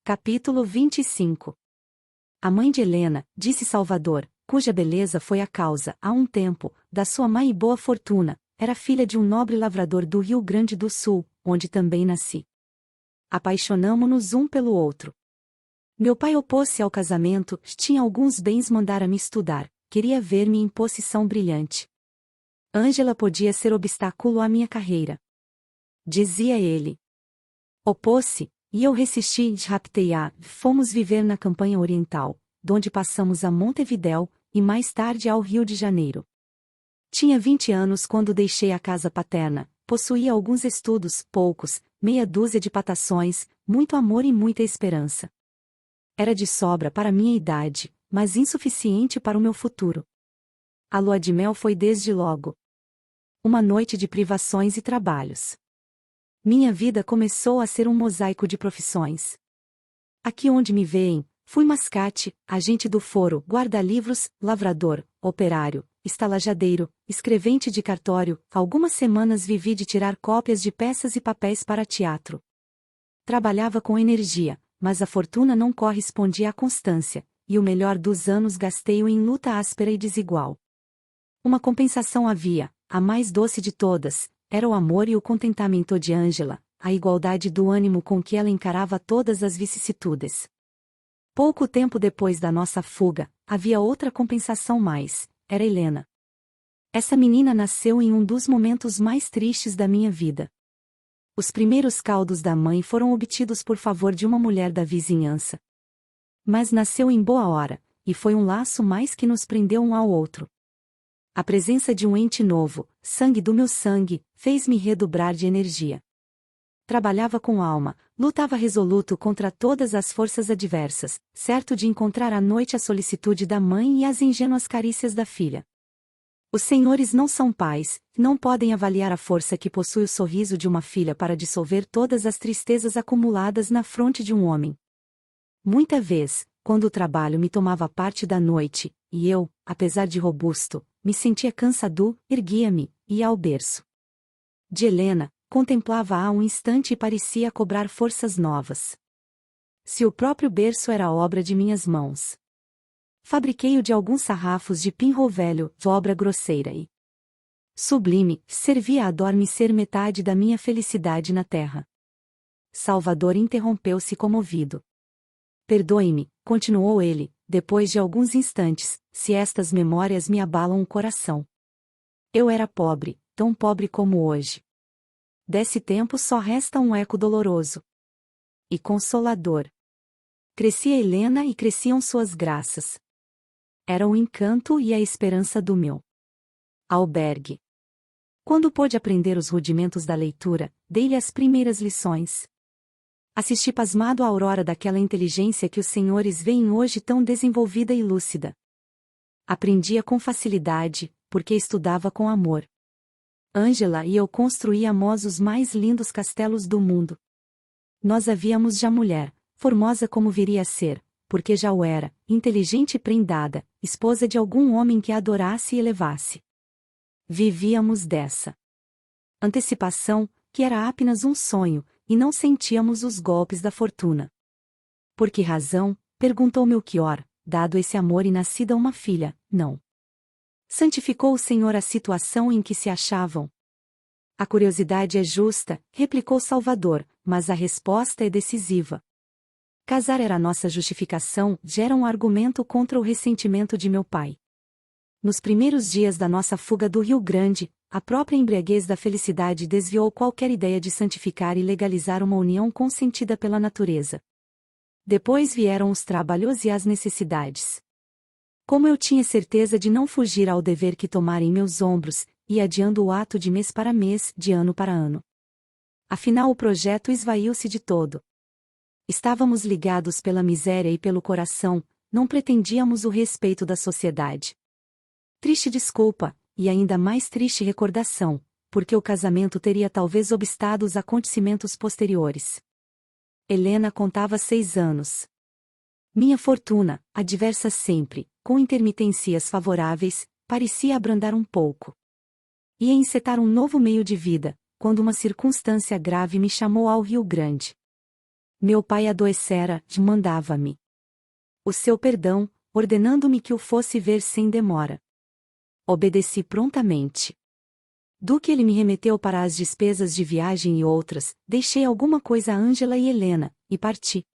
Capítulo 25. A mãe de Helena, disse Salvador, cuja beleza foi a causa, há um tempo, da sua má e boa fortuna, era filha de um nobre lavrador do Rio Grande do Sul, onde também nasci. Apaixonamo-nos um pelo outro. Meu pai opôs-se ao casamento, tinha alguns bens, mandara-me estudar, queria ver-me em posição brilhante. Ângela podia ser obstáculo à minha carreira. Dizia ele. Opôs-se, e eu resisti e raptei-a. Fomos viver na campanha oriental, donde passamos a Montevidéu, e mais tarde ao Rio de Janeiro. Tinha 20 anos quando deixei a casa paterna, possuía alguns estudos, poucos, meia dúzia de patações, muito amor e muita esperança. Era de sobra para minha idade, mas insuficiente para o meu futuro. A lua de mel foi desde logo uma noite de privações e trabalhos. Minha vida começou a ser um mosaico de profissões. Aqui onde me veem, fui mascate, agente do foro, guarda-livros, lavrador, operário, estalajadeiro, escrevente de cartório. Algumas semanas vivi de tirar cópias de peças e papéis para teatro. Trabalhava com energia, mas a fortuna não correspondia à constância, e o melhor dos anos gastei-o em luta áspera e desigual. Uma compensação havia, a mais doce de todas, era o amor e o contentamento de Ângela, a igualdade do ânimo com que ela encarava todas as vicissitudes. Pouco tempo depois da nossa fuga, havia outra compensação mais, era Helena. Essa menina nasceu em um dos momentos mais tristes da minha vida. Os primeiros caldos da mãe foram obtidos por favor de uma mulher da vizinhança. Mas nasceu em boa hora, e foi um laço mais que nos prendeu um ao outro. A presença de um ente novo, sangue do meu sangue, fez-me redobrar de energia. Trabalhava com alma, lutava resoluto contra todas as forças adversas, certo de encontrar à noite a solicitude da mãe e as ingênuas carícias da filha. Os senhores não são pais, não podem avaliar a força que possui o sorriso de uma filha para dissolver todas as tristezas acumuladas na fronte de um homem. Muita vez, quando o trabalho me tomava parte da noite, e eu, apesar de robusto, me sentia cansado, erguia-me, ia ao berço de Helena, contemplava-a um instante e parecia cobrar forças novas. Se o próprio berço era obra de minhas mãos. Fabriquei-o de alguns sarrafos de pinhol velho, obra grosseira e sublime, servia a adormecer metade da minha felicidade na terra. Salvador interrompeu-se comovido. Perdoe-me, continuou ele, depois de alguns instantes, se estas memórias me abalam o coração. Eu era pobre, tão pobre como hoje. Desse tempo só resta um eco doloroso e consolador. Crescia Helena e cresciam suas graças. Era o encanto e a esperança do meu albergue. Quando pôde aprender os rudimentos da leitura, dei-lhe as primeiras lições. Assisti pasmado à aurora daquela inteligência que os senhores veem hoje tão desenvolvida e lúcida. Aprendia com facilidade, porque estudava com amor. Ângela e eu construíamos os mais lindos castelos do mundo. Nós a víamos já mulher, formosa como viria a ser, porque já o era, inteligente e prendada, esposa de algum homem que a adorasse e elevasse. Vivíamos dessa antecipação, que era apenas um sonho, e não sentíamos os golpes da fortuna. Por que razão? Perguntou Melchior, dado esse amor e nascida uma filha, não santificou o Senhor a situação em que se achavam? A curiosidade é justa, replicou Salvador, mas a resposta é decisiva. Casar era nossa justificação, gera um argumento contra o ressentimento de meu pai. Nos primeiros dias da nossa fuga do Rio Grande, a própria embriaguez da felicidade desviou qualquer ideia de santificar e legalizar uma união consentida pela natureza. Depois vieram os trabalhos e as necessidades. Como eu tinha certeza de não fugir ao dever que tomara em meus ombros, ia adiando o ato de mês para mês, de ano para ano. Afinal o projeto esvaiu-se de todo. Estávamos ligados pela miséria e pelo coração, não pretendíamos o respeito da sociedade. Triste desculpa, e ainda mais triste recordação, porque o casamento teria talvez obstado os acontecimentos posteriores. Helena contava 6 anos. Minha fortuna, adversa sempre, com intermitências favoráveis, parecia abrandar um pouco. Ia encetar um novo meio de vida, quando uma circunstância grave me chamou ao Rio Grande. Meu pai adoecera, mandava-me o seu perdão, ordenando-me que o fosse ver sem demora. Obedeci prontamente. Do que ele me remeteu para as despesas de viagem e outras, deixei alguma coisa a Ângela e Helena, e parti.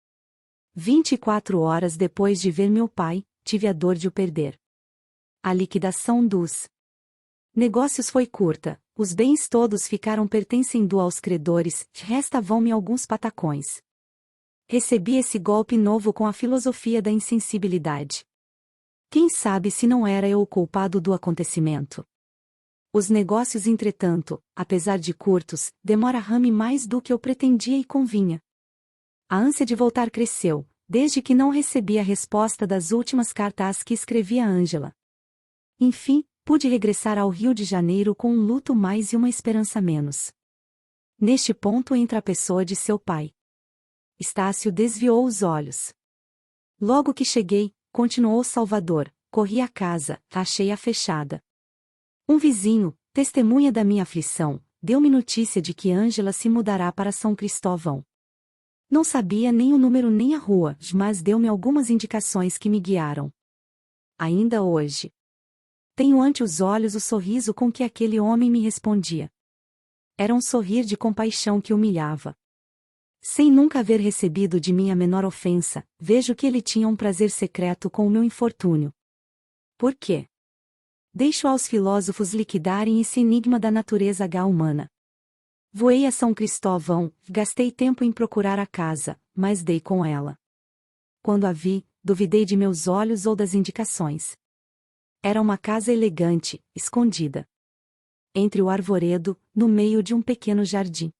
24 horas depois de ver meu pai, tive a dor de o perder. A liquidação dos negócios foi curta, os bens todos ficaram pertencendo aos credores, restavam-me alguns patacões. Recebi esse golpe novo com a filosofia da insensibilidade. Quem sabe se não era eu o culpado do acontecimento? Os negócios, entretanto, apesar de curtos, demoraram-me mais do que eu pretendia e convinha. A ânsia de voltar cresceu, desde que não recebi a resposta das últimas cartas que escrevi a Ângela. Enfim, pude regressar ao Rio de Janeiro com um luto mais e uma esperança menos. Neste ponto entra a pessoa de seu pai. Estácio desviou os olhos. Logo que cheguei, continuou Salvador, corri à casa, achei-a fechada. Um vizinho, testemunha da minha aflição, deu-me notícia de que Ângela se mudará para São Cristóvão. Não sabia nem o número nem a rua, mas deu-me algumas indicações que me guiaram. Ainda hoje tenho ante os olhos o sorriso com que aquele homem me respondia. Era um sorrir de compaixão que humilhava. Sem nunca haver recebido de mim a menor ofensa, vejo que ele tinha um prazer secreto com o meu infortúnio. Por quê? Deixo aos filósofos liquidarem esse enigma da natureza humana. Voei a São Cristóvão, gastei tempo em procurar a casa, mas dei com ela. Quando a vi, duvidei de meus olhos ou das indicações. Era uma casa elegante, escondida entre o arvoredo, no meio de um pequeno jardim.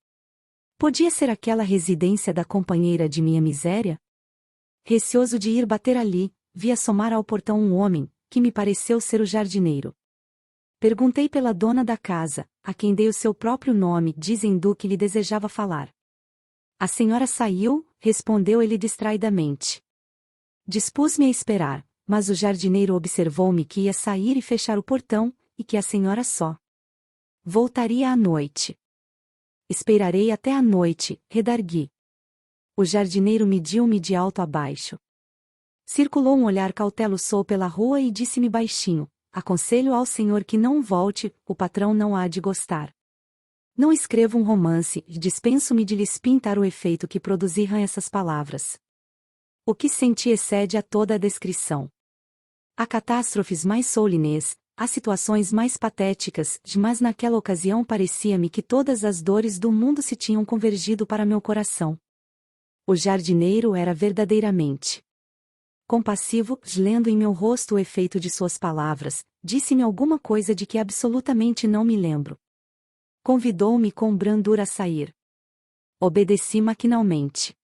Podia ser aquela residência da companheira de minha miséria? Receoso de ir bater ali, vi assomar ao portão um homem, que me pareceu ser o jardineiro. Perguntei pela dona da casa, a quem dei o seu próprio nome, dizendo que lhe desejava falar. A senhora saiu, respondeu ele distraidamente. Dispus-me a esperar, mas o jardineiro observou-me que ia sair e fechar o portão, e que a senhora só voltaria à noite. Esperarei até a noite, redargui. O jardineiro mediu-me de alto a baixo. Circulou um olhar cauteloso pela rua e disse-me baixinho: aconselho ao senhor que não volte, o patrão não há de gostar. Não escrevo um romance, e dispenso-me de lhes pintar o efeito que produziram essas palavras. O que senti excede a toda a descrição. Há catástrofes mais solenes, há situações mais patéticas, mas naquela ocasião parecia-me que todas as dores do mundo se tinham convergido para meu coração. O jardineiro era verdadeiramente compassivo, lendo em meu rosto o efeito de suas palavras, disse-me alguma coisa de que absolutamente não me lembro. Convidou-me com brandura a sair. Obedeci maquinalmente.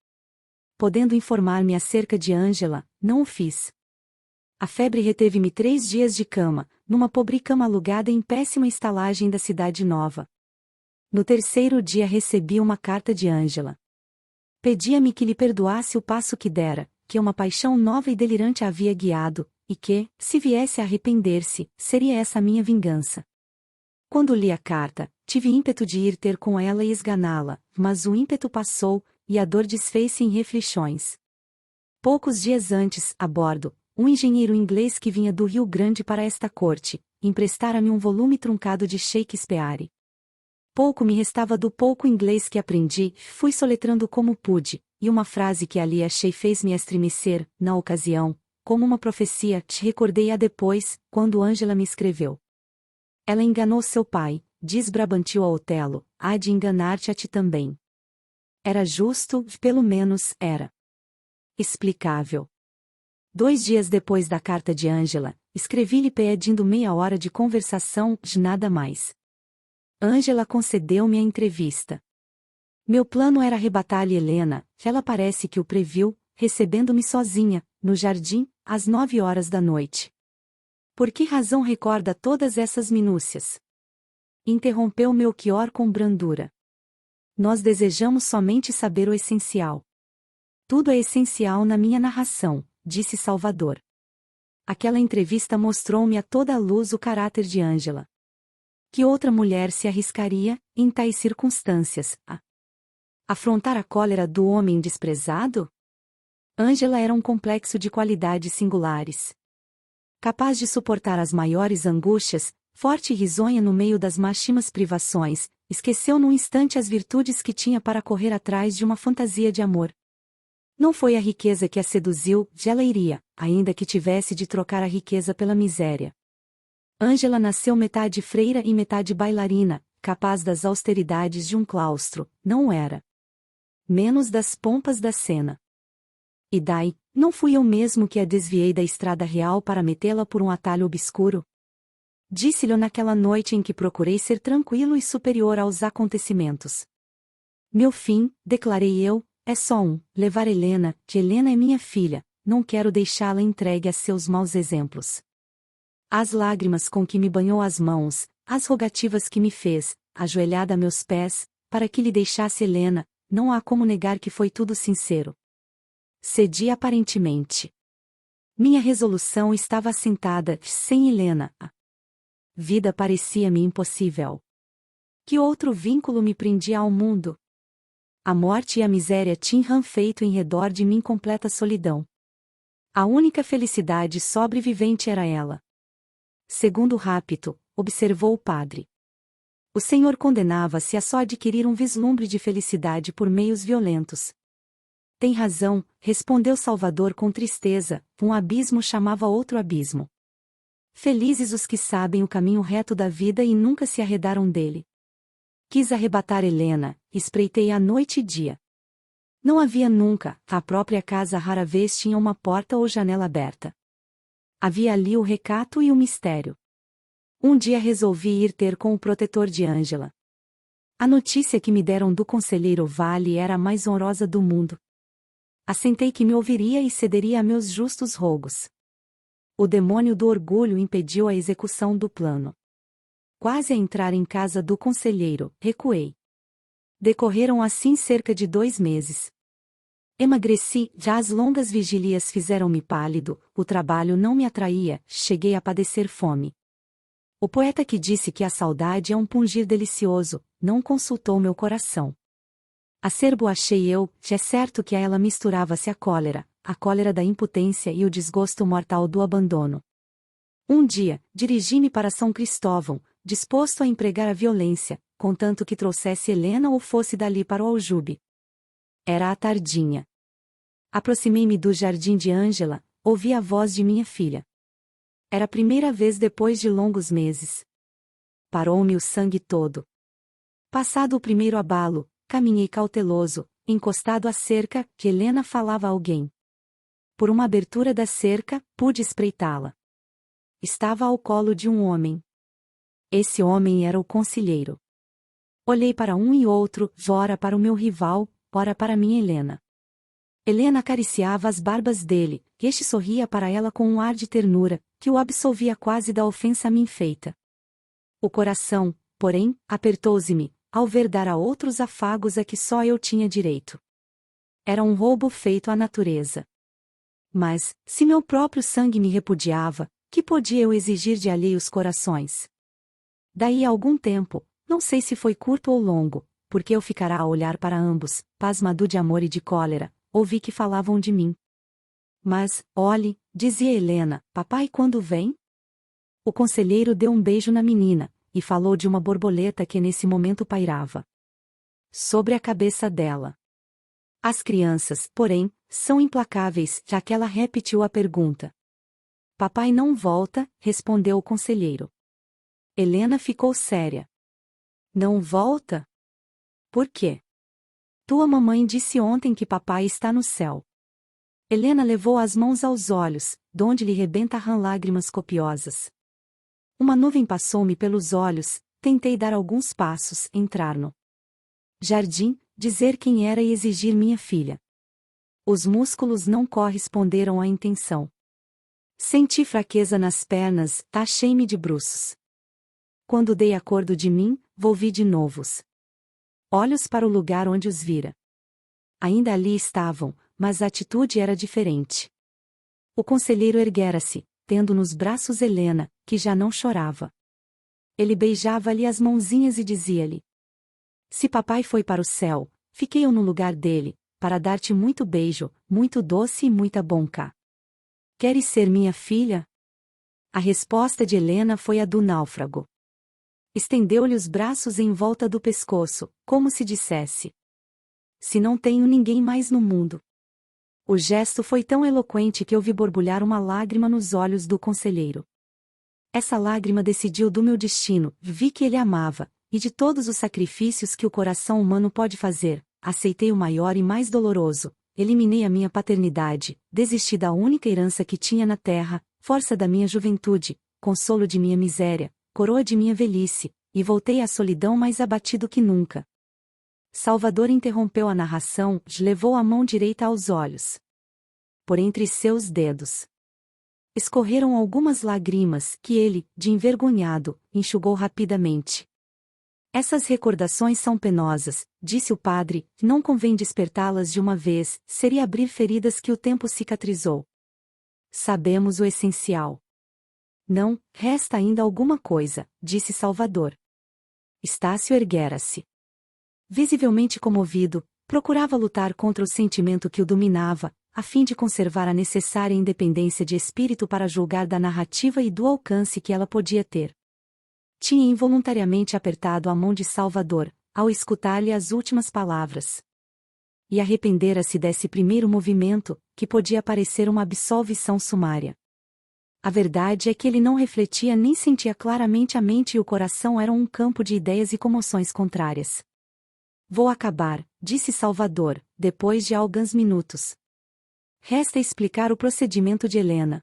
Podendo informar-me acerca de Ângela, não o fiz. A febre reteve-me 3 dias de cama, numa pobre cama alugada em péssima estalagem da cidade nova. No 3º dia recebi uma carta de Ângela. Pedia-me que lhe perdoasse o passo que dera, que uma paixão nova e delirante a havia guiado, e que, se viesse a arrepender-se, seria essa a minha vingança. Quando li a carta, tive ímpeto de ir ter com ela e esganá-la, mas o ímpeto passou, e a dor desfez-se em reflexões. Poucos dias antes, a bordo, um engenheiro inglês que vinha do Rio Grande para esta corte, emprestara-me um volume truncado de Shakespeare. Pouco me restava do pouco inglês que aprendi, fui soletrando como pude, e uma frase que ali achei fez-me estremecer, na ocasião, como uma profecia, te recordei-a depois, quando Ângela me escreveu. Ela enganou seu pai, diz Brabantio a Otelo, há de enganar-te a ti também. Era justo, pelo menos, era explicável. 2 dias depois da carta de Ângela, escrevi-lhe pedindo meia hora de conversação, de nada mais. Ângela concedeu-me a entrevista. Meu plano era arrebatar-lhe Helena, ela parece que o previu, recebendo-me sozinha, no jardim, às 9 horas da noite. Por que razão recorda todas essas minúcias? Interrompeu Melchior com brandura. Nós desejamos somente saber o essencial. Tudo é essencial na minha narração, disse Salvador. Aquela entrevista mostrou-me a toda a luz o caráter de Ângela. Que outra mulher se arriscaria, em tais circunstâncias, a Afrontar a cólera do homem desprezado? Ângela era um complexo de qualidades singulares. Capaz de suportar as maiores angústias, forte e risonha no meio das máximas privações, esqueceu num instante as virtudes que tinha para correr atrás de uma fantasia de amor. Não foi a riqueza que a seduziu, ela iria, ainda que tivesse de trocar a riqueza pela miséria. Ângela nasceu metade freira e metade bailarina, capaz das austeridades de um claustro, não era. Menos das pompas da cena. E daí, não fui eu mesmo que a desviei da estrada real para metê-la por um atalho obscuro? Disse-lhe naquela noite em que procurei ser tranquilo e superior aos acontecimentos. Meu fim, declarei eu, é só levar Helena, que Helena é minha filha, não quero deixá-la entregue a seus maus exemplos. As lágrimas com que me banhou as mãos, as rogativas que me fez, ajoelhada a meus pés, para que lhe deixasse Helena, não há como negar que foi tudo sincero. Cedi aparentemente. Minha resolução estava assentada, sem Helena. A vida parecia-me impossível. Que outro vínculo me prendia ao mundo? A morte e a miséria tinham feito em redor de mim completa solidão. A única felicidade sobrevivente era ela. Segundo o rapto, observou o padre. O Senhor condenava-se a só adquirir um vislumbre de felicidade por meios violentos. Tem razão, respondeu Salvador com tristeza, um abismo chamava outro abismo. Felizes os que sabem o caminho reto da vida e nunca se arredaram dele. Quis arrebatar Helena, espreitei a noite e dia. Não havia nunca, a própria casa rara vez tinha uma porta ou janela aberta. Havia ali o recato e o mistério. Um dia resolvi ir ter com o protetor de Ângela. A notícia que me deram do conselheiro Vale era a mais honrosa do mundo. Assentei que me ouviria e cederia a meus justos rogos. O demônio do orgulho impediu a execução do plano. Quase a entrar em casa do conselheiro, recuei. Decorreram assim cerca de 2 meses. Emagreci, já as longas vigílias fizeram-me pálido, o trabalho não me atraía, cheguei a padecer fome. O poeta que disse que a saudade é um pungir delicioso, não consultou meu coração. Acerbo achei eu, é certo que a ela misturava-se a cólera da impotência e o desgosto mortal do abandono. Um dia, dirigi-me para São Cristóvão, disposto a empregar a violência, contanto que trouxesse Helena ou fosse dali para o aljube. Era a tardinha. Aproximei-me do jardim de Ângela, ouvi a voz de minha filha. Era a primeira vez depois de longos meses. Parou-me o sangue todo. Passado o primeiro abalo, caminhei cauteloso, encostado à cerca, que Helena falava a alguém. Por uma abertura da cerca, pude espreitá-la. Estava ao colo de um homem. Esse homem era o conselheiro. Olhei para um e outro, ora para o meu rival, ora para minha Helena. Helena acariciava as barbas dele, e este sorria para ela com um ar de ternura, que o absolvia quase da ofensa a mim feita. O coração, porém, apertou-se-me, ao ver dar a outros afagos a que só eu tinha direito. Era um roubo feito à natureza. Mas, se meu próprio sangue me repudiava, que podia eu exigir de alheios corações? Daí a algum tempo, não sei se foi curto ou longo, porque eu ficara a olhar para ambos, pasmado de amor e de cólera, ouvi que falavam de mim. Mas, olhe, dizia Helena, papai quando vem? O conselheiro deu um beijo na menina, e falou de uma borboleta que nesse momento pairava sobre a cabeça dela. As crianças, porém, são implacáveis, já que ela repetiu a pergunta. Papai não volta, respondeu o conselheiro. Helena ficou séria. Não volta? Por quê? Tua mamãe disse ontem que papai está no céu. Helena levou as mãos aos olhos, donde lhe rebentaram lágrimas copiosas. Uma nuvem passou-me pelos olhos, tentei dar alguns passos, entrar no jardim, dizer quem era e exigir minha filha. Os músculos não corresponderam à intenção. Senti fraqueza nas pernas, achei-me de bruços. Quando dei acordo de mim, volvi de novos olhos para o lugar onde os vira. Ainda ali estavam, mas a atitude era diferente. O conselheiro erguera-se, tendo nos braços Helena, que já não chorava. Ele beijava-lhe as mãozinhas e dizia-lhe: Se papai foi para o céu, fiquei eu no lugar dele, para dar-te muito beijo, muito doce e muita bonca. Queres ser minha filha? A resposta de Helena foi a do náufrago. Estendeu-lhe os braços em volta do pescoço, como se dissesse: se não tenho ninguém mais no mundo. O gesto foi tão eloquente que eu vi borbulhar uma lágrima nos olhos do conselheiro. Essa lágrima decidiu do meu destino, vi que ele amava, e de todos os sacrifícios que o coração humano pode fazer, aceitei o maior e mais doloroso, eliminei a minha paternidade, desisti da única herança que tinha na terra, força da minha juventude, consolo de minha miséria, coroa de minha velhice, e voltei à solidão mais abatido que nunca. Salvador interrompeu a narração, levou a mão direita aos olhos. Por entre seus dedos escorreram algumas lágrimas que ele, de envergonhado, enxugou rapidamente. Essas recordações são penosas, disse o padre, não convém despertá-las de uma vez, seria abrir feridas que o tempo cicatrizou. Sabemos o essencial. Não, resta ainda alguma coisa, disse Salvador. Estácio erguera-se. Visivelmente comovido, procurava lutar contra o sentimento que o dominava, a fim de conservar a necessária independência de espírito para julgar da narrativa e do alcance que ela podia ter. Tinha involuntariamente apertado a mão de Salvador, ao escutar-lhe as últimas palavras. E arrependera-se desse primeiro movimento, que podia parecer uma absolvição sumária. A verdade é que ele não refletia nem sentia claramente, a mente e o coração eram um campo de ideias e comoções contrárias. Vou acabar, disse Salvador, depois de alguns minutos. Resta explicar o procedimento de Helena.